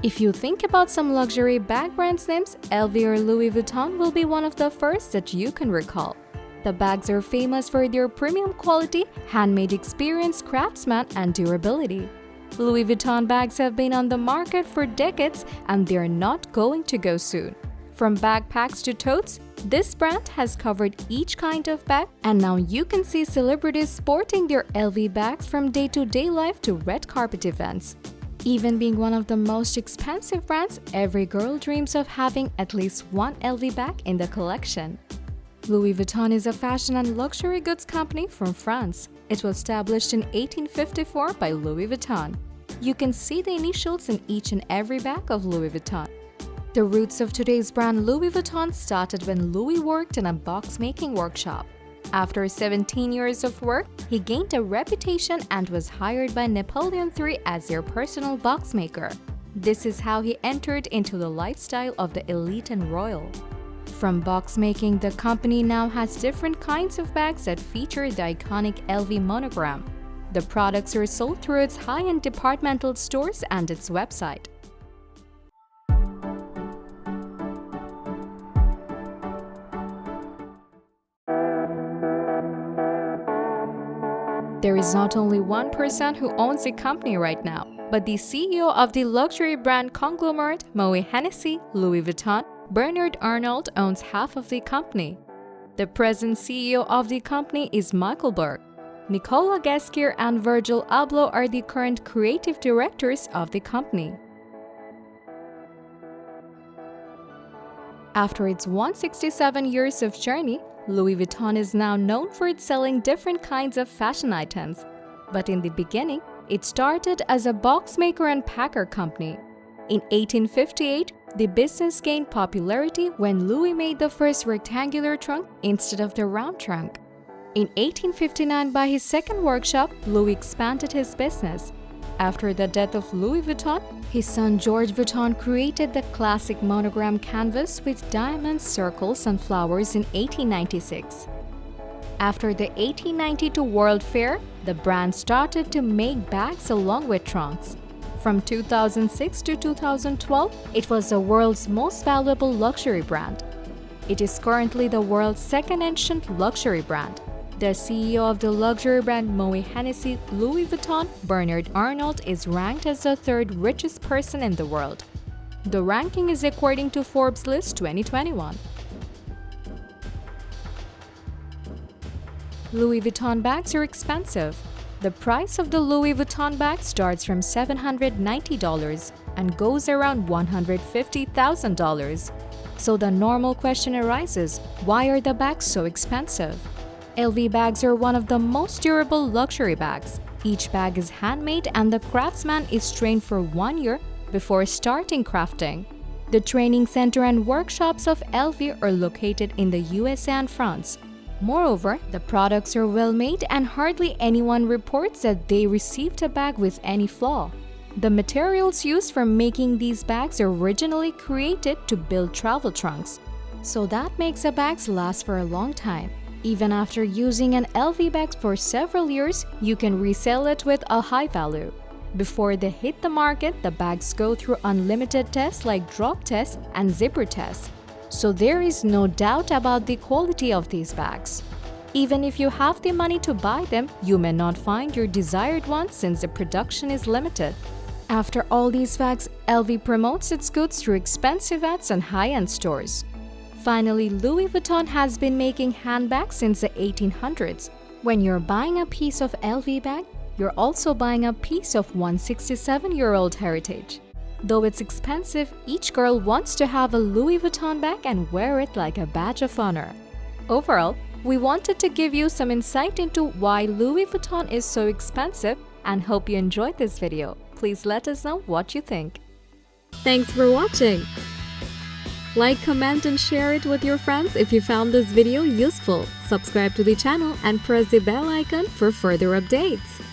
If you think about some luxury bag brands names, LV or Louis Vuitton will be one of the first that you can recall. The bags are famous for their premium quality, handmade experience, craftsman, and durability. Louis Vuitton bags have been on the market for decades and they're not going to go soon. From backpacks to totes, this brand has covered each kind of bag, and now you can see celebrities sporting their LV bags from day-to-day life to red carpet events. Even being one of the most expensive brands, every girl dreams of having at least one LV bag in the collection. Louis Vuitton is a fashion and luxury goods company from France. It was established in 1854 by Louis Vuitton. You can see the initials in each and every bag of Louis Vuitton. The roots of today's brand Louis Vuitton started when Louis worked in a box-making workshop. After 17 years of work, he gained a reputation and was hired by Napoleon III as their personal box maker. This is how he entered into the lifestyle of the elite and royal. From box making, the company now has different kinds of bags that feature the iconic LV monogram. The products are sold through its high-end departmental stores and its website. There is not only one person who owns the company right now, but the CEO of the luxury brand conglomerate Moet Hennessy, Louis Vuitton, Bernard Arnault owns half of the company. The present CEO of the company is Michael Berg. Nicola Gasquier and Virgil Abloh are the current creative directors of the company. After its 167 years of journey, Louis Vuitton is now known for its selling different kinds of fashion items. But in the beginning, it started as a box maker and packer company. In 1858, the business gained popularity when Louis made the first rectangular trunk instead of the round trunk. In 1859, by his second workshop, Louis expanded his business. After the death of Louis Vuitton, his son George Vuitton created the classic monogram canvas with diamonds, circles, and flowers in 1896. After the 1892 World Fair, the brand started to make bags along with trunks. From 2006 to 2012, it was the world's most valuable luxury brand. It is currently the world's second ancient luxury brand. The CEO of the luxury brand Moet Hennessy Louis Vuitton, Bernard Arnault, is ranked as the third richest person in the world. The ranking is according to Forbes list 2021. Louis Vuitton bags are expensive. The price of the Louis Vuitton bag starts from $790 and goes around $150,000. So the normal question arises, why are the bags so expensive? LV bags are one of the most durable luxury bags. Each bag is handmade and the craftsman is trained for 1 year before starting crafting. The training center and workshops of LV are located in the USA and France. Moreover, the products are well made and hardly anyone reports that they received a bag with any flaw. The materials used for making these bags are originally created to build travel trunks, so that makes the bags last for a long time. Even after using an LV bag for several years, you can resell it with a high value. Before they hit the market, the bags go through unlimited tests like drop tests and zipper tests. So there is no doubt about the quality of these bags. Even if you have the money to buy them, you may not find your desired one since the production is limited. After all these facts, LV promotes its goods through expensive ads and high-end stores. Finally, Louis Vuitton has been making handbags since the 1800s. When you're buying a piece of LV bag, you're also buying a piece of 167-year-old heritage. Though it's expensive, each girl wants to have a Louis Vuitton bag and wear it like a badge of honor. Overall, we wanted to give you some insight into why Louis Vuitton is so expensive and hope you enjoyed this video. Please let us know what you think. Thanks for watching! Like, comment and share it with your friends if you found this video useful. Subscribe to the channel and press the bell icon for further updates.